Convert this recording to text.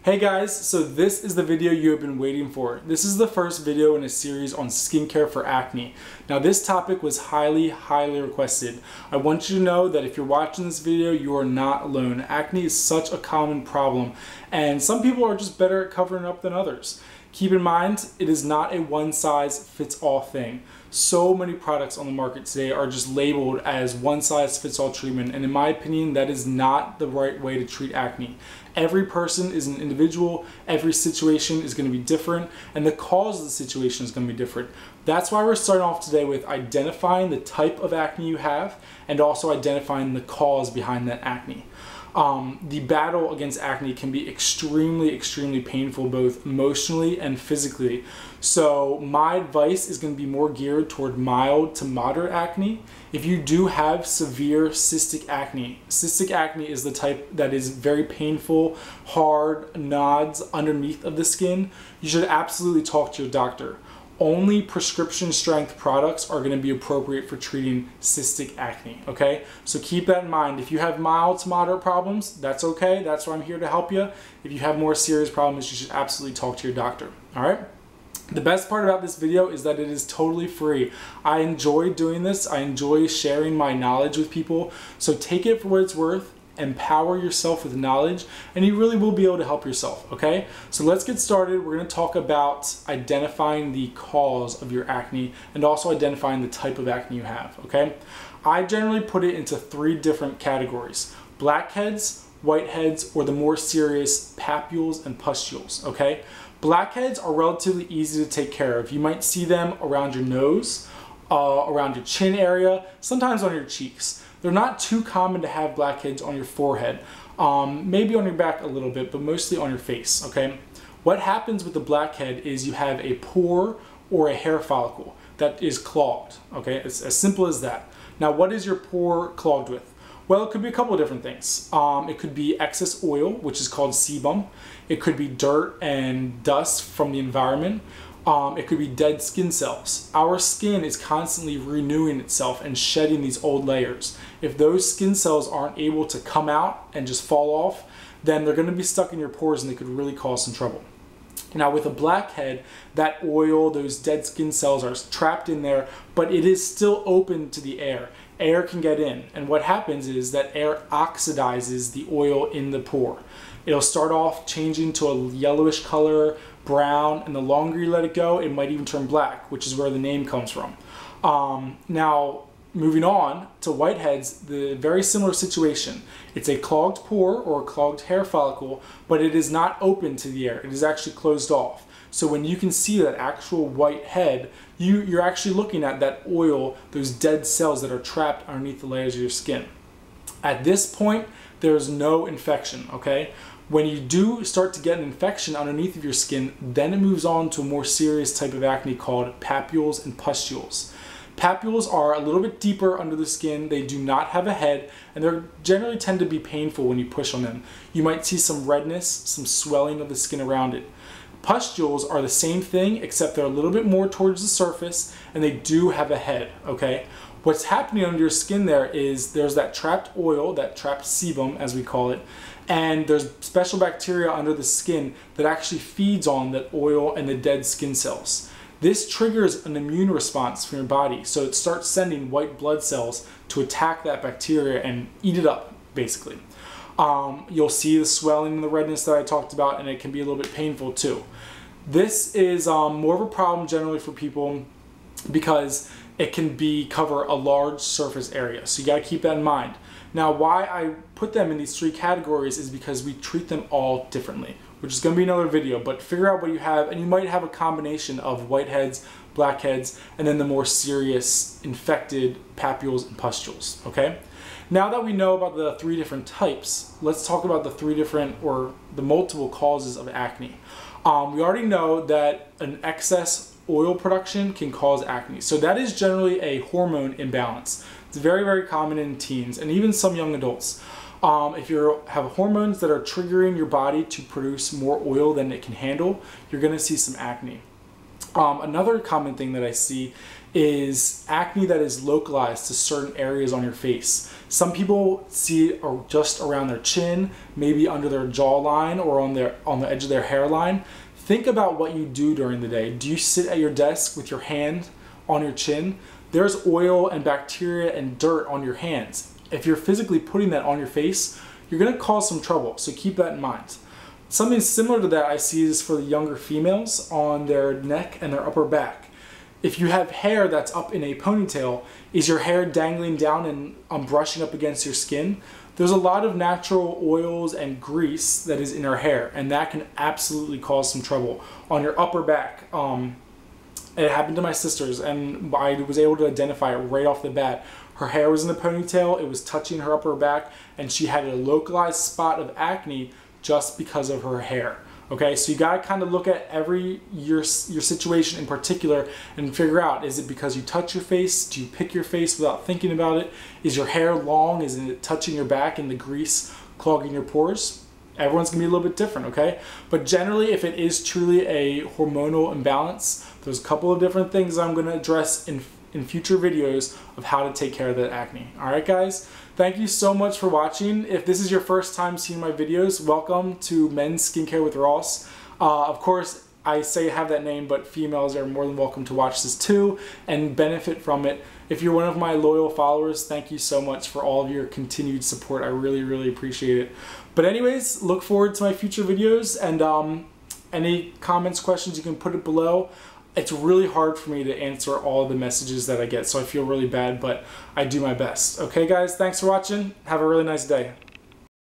Hey guys, so this is the video you have been waiting for. This is the first video in a series on skincare for acne. Now this topic was highly requested. I want you to know that if you're watching this video, you are not alone. Acne is such a common problem and some people are just better at covering up than others. Keep in mind, it is not a one-size-fits-all thing. So many products on the market today are just labeled as one-size-fits-all treatment, and in my opinion, that is not the right way to treat acne. Every person is an individual, every situation is going to be different, and the cause of the situation is going to be different. That's why we're starting off today with identifying the type of acne you have and also identifying the cause behind that acne. The battle against acne can be extremely painful, both emotionally and physically. So my advice is going to be more geared toward mild to moderate acne. If you do have severe cystic acne is the type that is very painful, hard nodes underneath of the skin. You should absolutely talk to your doctor. Only prescription strength products are going to be appropriate for treating cystic acne, okay? So keep that in mind. If you have mild to moderate problems, that's okay. That's why I'm here to help you. If you have more serious problems, you should absolutely talk to your doctor, all right? The best part about this video is that it is totally free. I enjoy doing this. I enjoy sharing my knowledge with people. So take it for what it's worth. Empower yourself with knowledge, and you really will be able to help yourself, okay? So let's get started. We're going to talk about identifying the cause of your acne and also identifying the type of acne you have, okay? I generally put it into three different categories: blackheads, whiteheads, or the more serious papules and pustules, okay? Blackheads are relatively easy to take care of. You might see them around your nose, around your chin area, sometimes on your cheeks. They're not too common to have blackheads on your forehead, maybe on your back a little bit, but mostly on your face, okay? What happens with the blackhead is you have a pore or a hair follicle that is clogged, okay? It's as simple as that. Now, what is your pore clogged with? Well, it could be a couple of different things. It could be excess oil, which is called sebum. It could be dirt and dust from the environment. It could be dead skin cells. Our skin is constantly renewing itself and shedding these old layers. If those skin cells aren't able to come out and just fall off, then they're going to be stuck in your pores and they could really cause some trouble. Now with a blackhead, that oil, those dead skin cells are trapped in there, but it is still open to the air. Air can get in, and what happens is that air oxidizes the oil in the pore. It'll start off changing to a yellowish color, brown, and the longer you let it go, it might even turn black, which is where the name comes from. Now, moving on to whiteheads, the very similar situation. It's a clogged pore or a clogged hair follicle, but it is not open to the air. It is actually closed off. So when you can see that actual white head, you're actually looking at that oil, those dead cells that are trapped underneath the layers of your skin. At this point, there is no infection, okay? When you do start to get an infection underneath of your skin, then it moves on to a more serious type of acne called papules and pustules. Papules are a little bit deeper under the skin. They do not have a head, and they generally tend to be painful when you push on them. You might see some redness, some swelling of the skin around it. Pustules are the same thing, except they're a little bit more towards the surface, and they do have a head, okay? What's happening under your skin there is there's that trapped oil, that trapped sebum as we call it, and there's special bacteria under the skin that actually feeds on that oil and the dead skin cells. This triggers an immune response from your body, so it starts sending white blood cells to attack that bacteria and eat it up, basically. You'll see the swelling and the redness that I talked about, and it can be a little bit painful too. This is more of a problem generally for people because it can cover a large surface area, so you got to keep that in mind. Now, why I put them in these three categories is because we treat them all differently, which is going to be another video, but figure out what you have, and you might have a combination of whiteheads, blackheads, and then the more serious infected papules and pustules, okay? Now that we know about the three different types, let's talk about the three different or the multiple causes of acne. We already know that an excess oil production can cause acne. So that is generally a hormone imbalance. It's very common in teens and even some young adults. If you have hormones that are triggering your body to produce more oil than it can handle, you're going to see some acne. Another common thing that I see is acne that is localized to certain areas on your face. Some people see it just around their chin, maybe under their jawline or on the edge of their hairline. Think about what you do during the day. Do you sit at your desk with your hand on your chin? There's oil and bacteria and dirt on your hands. If you're physically putting that on your face, you're gonna cause some trouble, so keep that in mind. Something similar to that I see is for the younger females on their neck and their upper back. If you have hair that's up in a ponytail, is your hair dangling down and brushing up against your skin? There's a lot of natural oils and grease that is in our hair, and that can absolutely cause some trouble on your upper back. It happened to my sister's, and I was able to identify it right off the bat. Her hair was in a ponytail, it was touching her upper back, and she had a localized spot of acne just because of her hair. Okay, so you gotta kind of look at your situation in particular and figure out, is it because you touch your face? Do you pick your face without thinking about it? Is your hair long? Is it touching your back and the grease clogging your pores? Everyone's gonna be a little bit different, okay? But generally, if it is truly a hormonal imbalance, there's a couple of different things I'm gonna address in future videos of how to take care of that acne. All right, guys? Thank you so much for watching. If this is your first time seeing my videos, welcome to Men's Skincare with Ross. Of course, I say have that name, but females are more than welcome to watch this too and benefit from it. If you're one of my loyal followers, thank you so much for all of your continued support. I really, really appreciate it. But anyways, look forward to my future videos, and any comments, questions, you can put it below. It's really hard for me to answer all the messages that I get, so I feel really bad, but I do my best. Okay, guys, thanks for watching. Have a really nice day.